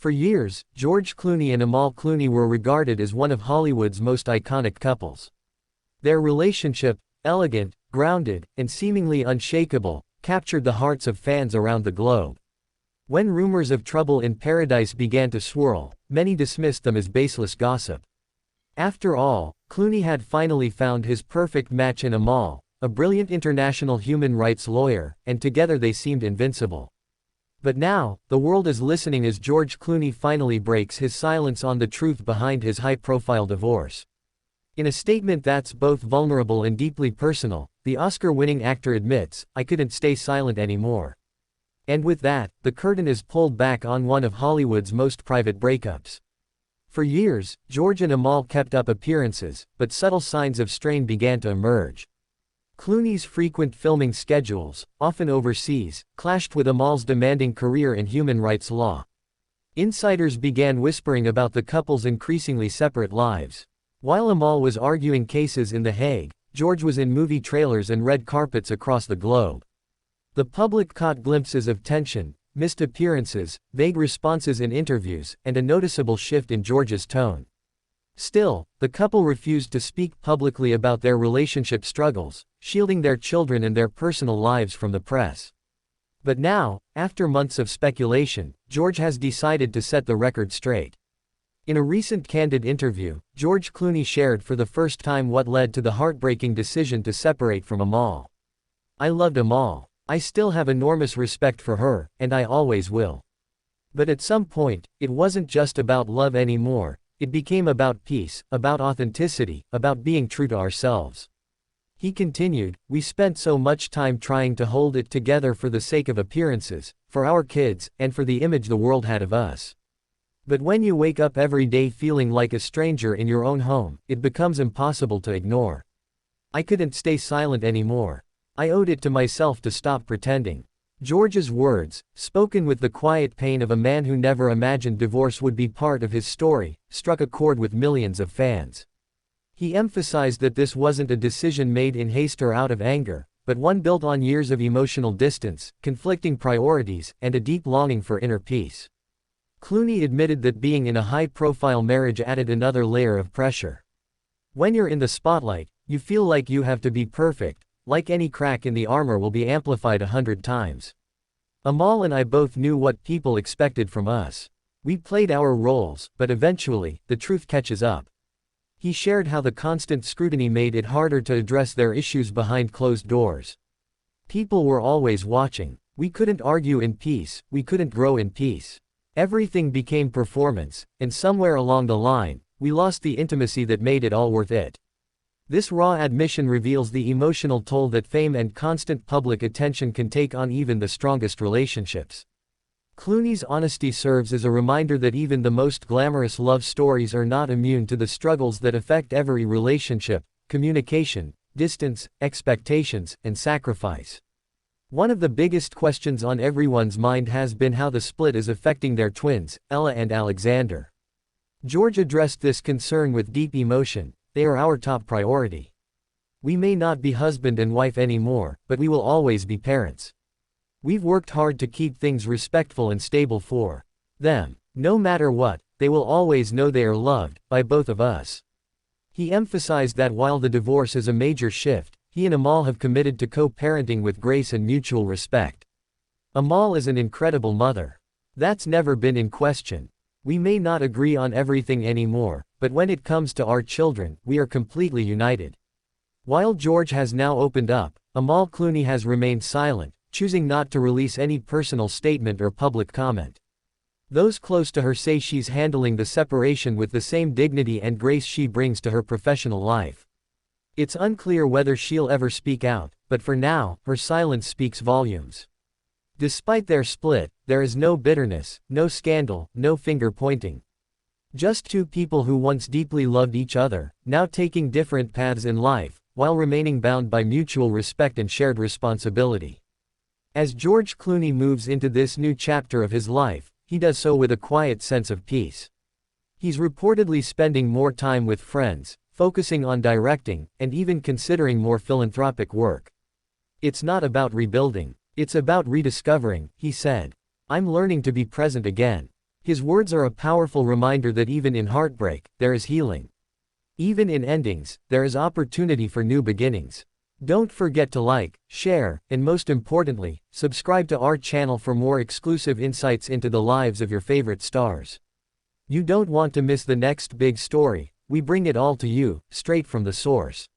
For years, George Clooney and Amal Clooney were regarded as one of Hollywood's most iconic couples. Their relationship, elegant, grounded, and seemingly unshakable, captured the hearts of fans around the globe. When rumors of trouble in paradise began to swirl, many dismissed them as baseless gossip. After all, Clooney had finally found his perfect match in Amal, a brilliant international human rights lawyer, and together they seemed invincible. But now, the world is listening as George Clooney finally breaks his silence on the truth behind his high-profile divorce. In a statement that's both vulnerable and deeply personal, the Oscar-winning actor admits, "I couldn't stay silent anymore." And with that, the curtain is pulled back on one of Hollywood's most private breakups. For years, George and Amal kept up appearances, but subtle signs of strain began to emerge. Clooney's frequent filming schedules, often overseas, clashed with Amal's demanding career in human rights law. Insiders began whispering about the couple's increasingly separate lives. While Amal was arguing cases in The Hague, George was in movie trailers and red carpets across the globe. The public caught glimpses of tension, missed appearances, vague responses in interviews, and a noticeable shift in George's tone. Still, the couple refused to speak publicly about their relationship struggles, shielding their children and their personal lives from the press. But now, after months of speculation, George has decided to set the record straight. In a recent candid interview, George Clooney shared for the first time what led to the heartbreaking decision to separate from Amal. "I loved Amal. I still have enormous respect for her, and I always will. But at some point, it wasn't just about love anymore. It became about peace, about authenticity, about being true to ourselves." He continued, "We spent so much time trying to hold it together for the sake of appearances, for our kids, and for the image the world had of us. But when you wake up every day feeling like a stranger in your own home, it becomes impossible to ignore. I couldn't stay silent anymore. I owed it to myself to stop pretending." George's words, spoken with the quiet pain of a man who never imagined divorce would be part of his story, struck a chord with millions of fans. He emphasized that this wasn't a decision made in haste or out of anger, but one built on years of emotional distance, conflicting priorities, and a deep longing for inner peace. Clooney admitted that being in a high-profile marriage added another layer of pressure. "When you're in the spotlight, you feel like you have to be perfect. Like any crack in the armor will be amplified 100 times. Amal and I both knew what people expected from us. We played our roles, but eventually, the truth catches up." He shared how the constant scrutiny made it harder to address their issues behind closed doors. "People were always watching. We couldn't argue in peace, we couldn't grow in peace. Everything became performance, and somewhere along the line, we lost the intimacy that made it all worth it." This raw admission reveals the emotional toll that fame and constant public attention can take on even the strongest relationships. Clooney's honesty serves as a reminder that even the most glamorous love stories are not immune to the struggles that affect every relationship: communication, distance, expectations, and sacrifice. One of the biggest questions on everyone's mind has been how the split is affecting their twins, Ella and Alexander. George addressed this concern with deep emotion. "They are our top priority. We may not be husband and wife anymore, but we will always be parents. We've worked hard to keep things respectful and stable for them. No matter what, they will always know they are loved by both of us." He emphasized that while the divorce is a major shift, he and Amal have committed to co-parenting with grace and mutual respect. "Amal is an incredible mother. That's never been in question. We may not agree on everything anymore, but when it comes to our children, we are completely united." While George has now opened up, Amal Clooney has remained silent, choosing not to release any personal statement or public comment. Those close to her say she's handling the separation with the same dignity and grace she brings to her professional life. It's unclear whether she'll ever speak out, but for now, her silence speaks volumes. Despite their split, there is no bitterness, no scandal, no finger-pointing. Just two people who once deeply loved each other, now taking different paths in life, while remaining bound by mutual respect and shared responsibility. As George Clooney moves into this new chapter of his life, he does so with a quiet sense of peace. He's reportedly spending more time with friends, focusing on directing, and even considering more philanthropic work. "It's not about rebuilding. It's about rediscovering," he said. "I'm learning to be present again." His words are a powerful reminder that even in heartbreak, there is healing. Even in endings, there is opportunity for new beginnings. Don't forget to like, share, and most importantly, subscribe to our channel for more exclusive insights into the lives of your favorite stars. You don't want to miss the next big story, we bring it all to you, straight from the source.